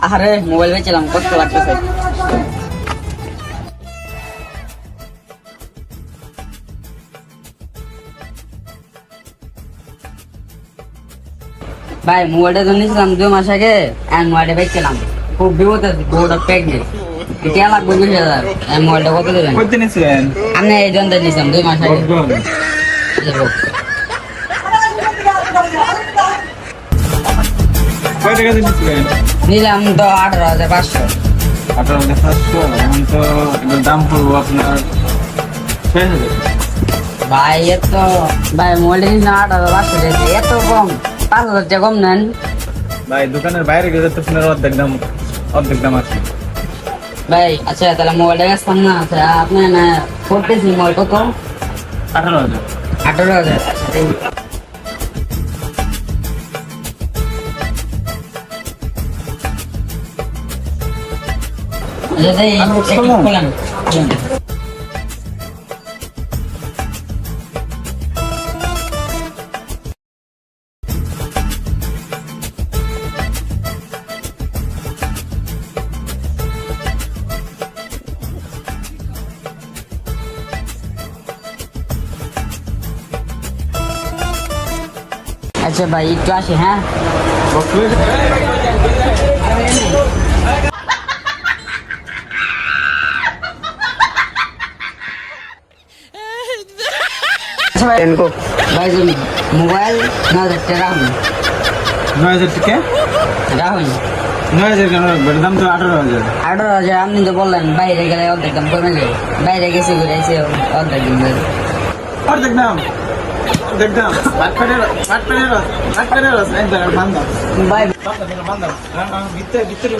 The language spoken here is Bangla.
আরে মোবাইল বেচলাম, কষ্ট লাগতেছে। ভাই মোবাইলটা তো নিয়েছিলাম 2 মাস আগে, মোবাইলটা বেচছিলাম, খুব বিপদ আছে, বউটা প্রেগনেন্ট। কে লাগবে 20,000? মোবাইলটা কত দেবেন? কত নিয়েছিলেন? আমি এই জনটা নিয়েছিলাম 2 মাস আগে। কয় টাকা নিয়েছিলেন? নিলাম তো 18,500। 18,500। এখন তো এটার দাম পড়বো আপনার 6,000। ভাই এত, ভাই মোবাইলটা নিয়েছিলাম 18,500, এত কম, 5,000 টাকা কম নেন। ভাই দোকানের বাইরে গেলে তো আপনার অর্ধেক দাম আছে। ভাই আচ্ছা তাহলে মোবাইলটা বেচতাম না। আচ্ছা আপনি না করতেছি, মোবাইল কত? 18,000। 18,000। আচ্ছা ভাই একটু আসি, হ্যাঁ। আচ্ছা ভাই ভাই মোবাইল 9,000 টাকা রাখুন। 9,000 টাকা? রাখুন 9,000 কেন রাখবেন? দাম তো 18,000। 18,000। আপনি তো বললেন বাইরে গেলে অর্ধেক দাম কমে যাবে, বাইরে গেছে ঘুরে এসে অর্ধেক দাম দেবে। অর্ধেক দাম? অর্ধেক দাম? ভাত পেটের বান্ধব। ভাই বান্ধব ভিতরে ভিতরে